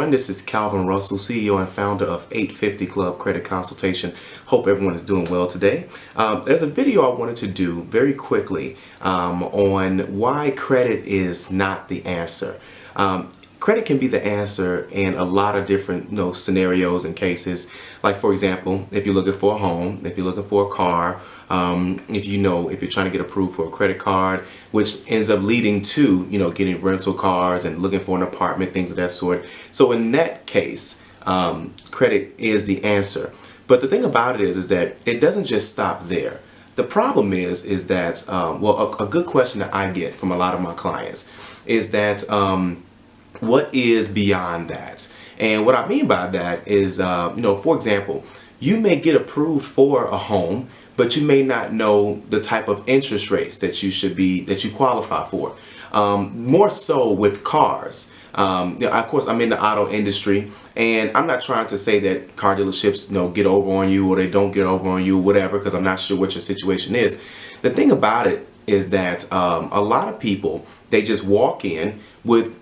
everyone. This is Calvin Russell, CEO and founder of 850 Club Credit Consultation. Hope everyone is doing well today. There's a video I wanted to do very quickly on why credit is not the answer. Credit can be the answer in a lot of different scenarios and cases. Like, for example, if you're looking for a home, if you're looking for a car, if you're trying to get approved for a credit card, which ends up leading to getting rental cars and looking for an apartment, things of that sort. So in that case, credit is the answer. But the thing about it is that it doesn't just stop there. The problem is that a good question that I get from a lot of my clients is that what is beyond that? And what I mean by that is, for example, you may get approved for a home, but you may not know the type of interest rates that you qualify for. More so with cars. Of course, I'm in the auto industry, and I'm not trying to say that car dealerships get over on you or they don't get over on you, whatever, because I'm not sure what your situation is. The thing about it is that a lot of people, they just walk in with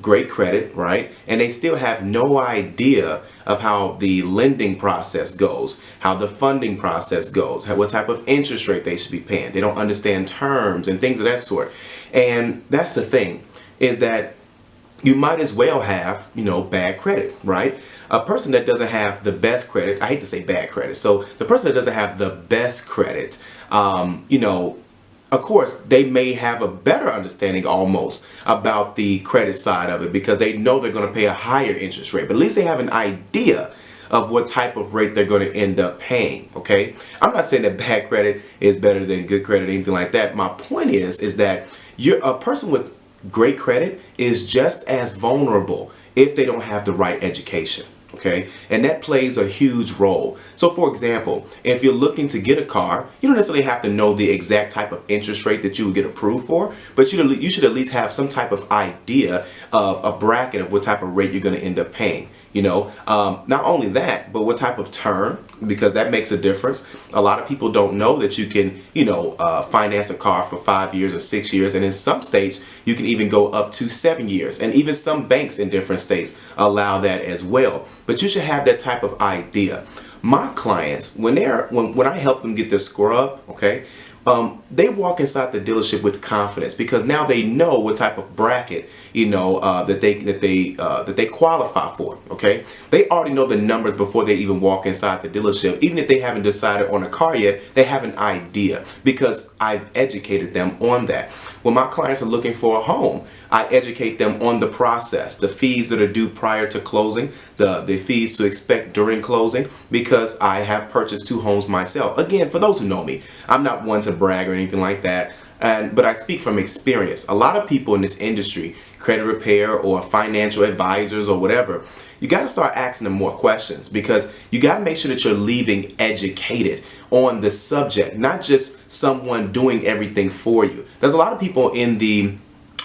great credit, right? And they still have no idea of how the lending process goes, how the funding process goes, what type of interest rate they should be paying. They don't understand terms and things of that sort. And that's the thing, is that you might as well have, bad credit, right? A person that doesn't have the best credit, I hate to say bad credit, so the person that doesn't have the best credit, of course, they may have a better understanding almost about the credit side of it because they know they're going to pay a higher interest rate. But at least they have an idea of what type of rate they're going to end up paying, okay? I'm not saying that bad credit is better than good credit or anything like that. My point is that a person with great credit is just as vulnerable if they don't have the right education. Okay, and that plays a huge role. So for example, if you're looking to get a car, you don't necessarily have to know the exact type of interest rate that you would get approved for, but you should at least have some type of idea of a bracket of what type of rate you're going to end up paying. Not only that, but what type of term, because that makes a difference. A lot of people don't know that you can, finance a car for 5 years or 6 years, and in some states you can even go up to 7 years, and even some banks in different states allow that as well. But you should have that type of idea. My clients, when I help them get their score up, okay, they walk inside the dealership with confidence because now they know what type of bracket that they qualify for. Okay, they already know the numbers before they even walk inside the dealership. Even if they haven't decided on a car yet, they have an idea because I've educated them on that. When my clients are looking for a home, I educate them on the process, the fees that are due prior to closing, the fees to expect during closing, because I have purchased 2 homes myself. Again, for those who know me, I'm not one to brag or anything like that, but I speak from experience. A lot of people in this industry, credit repair or financial advisors or whatever, you got to start asking them more questions because you got to make sure that you're leaving educated on the subject, not just someone doing everything for you. There's a lot of people in the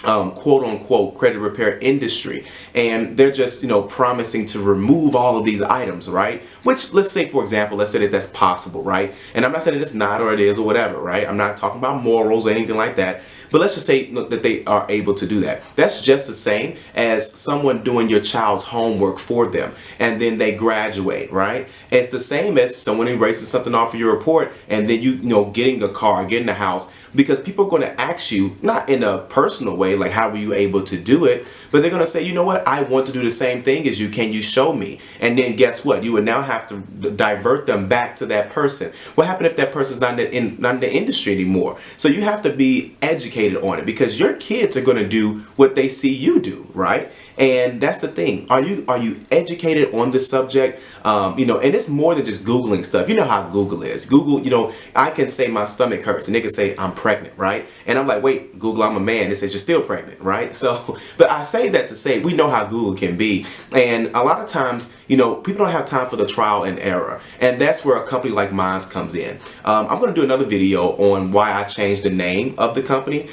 quote-unquote credit repair industry, and they're just promising to remove all of these items, right? Which, let's say, for example, let's say that that's possible, right? And I'm not saying that it's not or it is or whatever, right? I'm not talking about morals or anything like that, but let's just say that they are able to do that. That's just the same as someone doing your child's homework for them and then they graduate, right? It's the same as someone erasing something off of your report and then you getting a car, getting a house, because people are going to ask you, not in a personal way, like how were you able to do it, but they're going to say, you know what, I want to do the same thing as you, can you show me? And then guess what, you would now have to divert them back to that person. What happened if that person's not in the industry anymore? So you have to be educated on it because your kids are going to do what they see you do, right? And that's the thing. Are you educated on the subject? And it's more than just Googling stuff. You know how Google is. Google, I can say my stomach hurts and they can say I'm pregnant, right? And I'm like, wait, Google, I'm a man. It says you're still pregnant, right? So, but I say that to say we know how Google can be. And a lot of times, people don't have time for the trial and error. And that's where a company like mine comes in. I'm going to do another video on why I changed the name of the company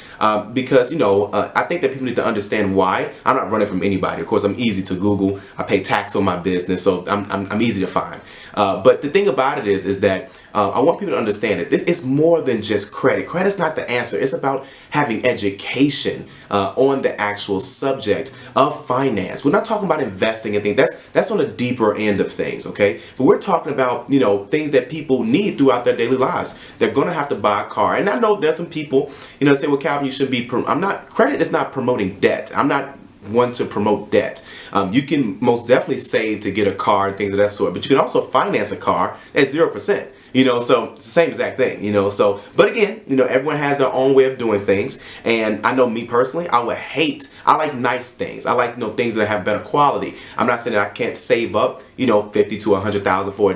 because, I think that people need to understand why. I'm not running from anybody. Of course, I'm easy to Google. I pay tax on my business, so I'm easy to find. But the thing about it is that I want people to understand that this is more than just credit. Credit's not the answer. It's about having education on the actual subject of finance. We're not talking about investing and things. That's on the deeper end of things, okay? But we're talking about, you know, things that people need throughout their daily lives. They're going to have to buy a car. And I know there's some people, you know, say, well, Calvin, you should be, credit is not promoting debt. I'm not one to promote debt. You can most definitely save to get a car and things of that sort, but you can also finance a car at 0%. You know, so it's the same exact thing, you know. So, but again, you know, everyone has their own way of doing things. And I know me personally, I like nice things. I like, you know, things that have better quality. I'm not saying that I can't save up, you know, 50 to 100,000 for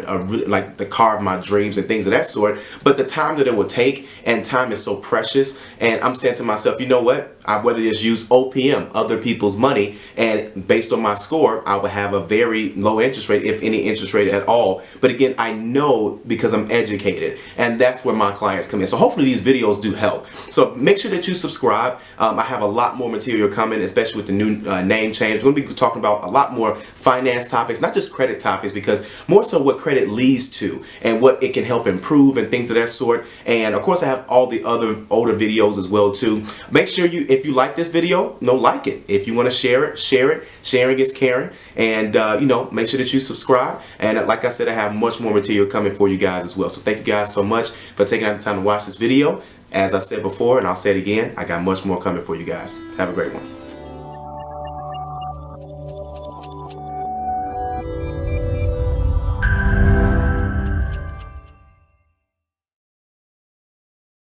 like the car of my dreams and things of that sort. But the time that it will take, and time is so precious. And I'm saying to myself, you know what? I'd rather just use OPM, other people's money, and based on my score, I would have a very low interest rate, if any interest rate at all. But again, I know because I'm educated, and that's where my clients come in. So hopefully these videos do help. So make sure that you subscribe. I have a lot more material coming, especially with the new name change. We're going to be talking about a lot more finance topics, not just credit topics, because more so what credit leads to and what it can help improve and things of that sort. And of course, I have all the other older videos as well too. Make sure if you like this video, like it. If you want to share it, share it. Sharing is caring. And you know, make sure that you subscribe. And like I said, I have much more material coming for you guys as well. So thank you guys so much for taking out the time to watch this video. As I said before, and I'll say it again, I got much more coming for you guys. Have a great one.